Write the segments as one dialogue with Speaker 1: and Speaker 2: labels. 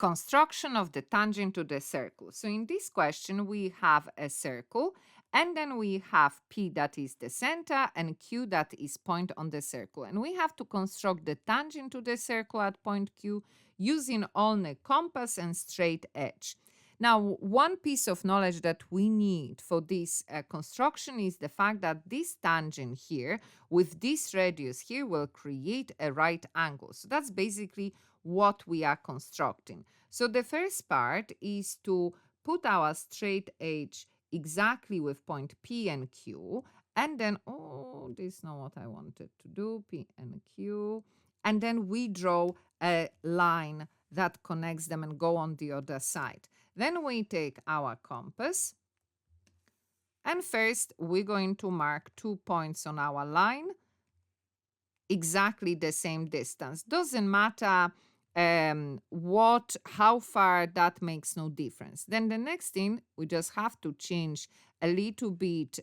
Speaker 1: construction of the tangent to the circle. So in this question, we have a circle, and then we have P that is the center and Q that is point on the circle. And we have to construct the tangent to the circle at point Q using only compass and straight edge. Now, one piece of knowledge that we need for this construction is the fact that this tangent here with this radius here will create a right angle. So that's basically what we are constructing. So the first part is to put our straight edge exactly with point P and Q, and then, oh, this is not what I wanted to do, P and Q, and then we draw a line that connects them and go on the other side. Then we take our compass, and first we're going to mark 2 points on our line, exactly the same distance. Doesn't matter how far, that makes no difference. Then the next thing, we just have to change a little bit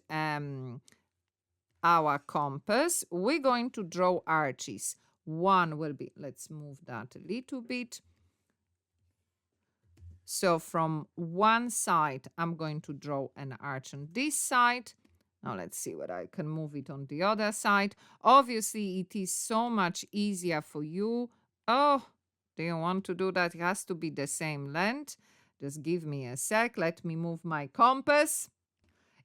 Speaker 1: our compass. We're going to draw arches. One will be, let's move that a little bit. So from one side, I'm going to draw an arch on this side. Now let's see whether I can move it on the other side. Obviously, it is so much easier for you. Oh, do you want to do that? It has to be the same length. Just give me a sec. Let me move my compass.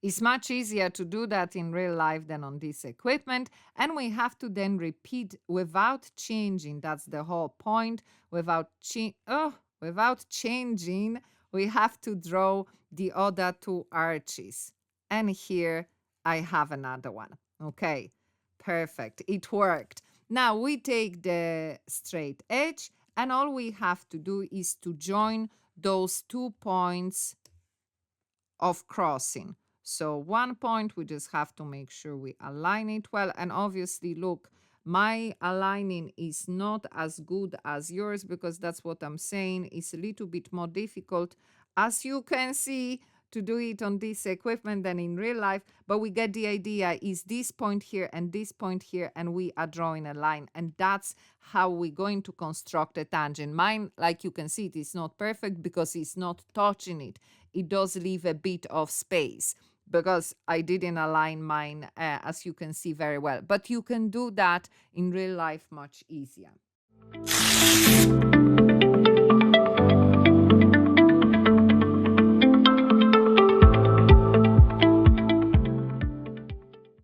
Speaker 1: It's much easier to do that in real life than on this equipment. And we have to then repeat without changing. That's the whole point. Without changing, we have to draw the other 2 arches. And here I have another one. Okay, perfect. It worked. Now we take the straight edge, and all we have to do is to join those 2 points of crossing. So one point, we just have to make sure we align it well. And obviously, look, my aligning is not as good as yours, because that's what I'm saying. It's a little bit more difficult, as you can see, to do it on this equipment than in real life. But we get the idea. Is this point here and this point here, and we are drawing a line. And that's how we're going to construct a tangent. Mine, like you can see, it is not perfect because it's not touching it. It does leave a bit of space, because I didn't align mine, as you can see, very well. But you can do that in real life much easier.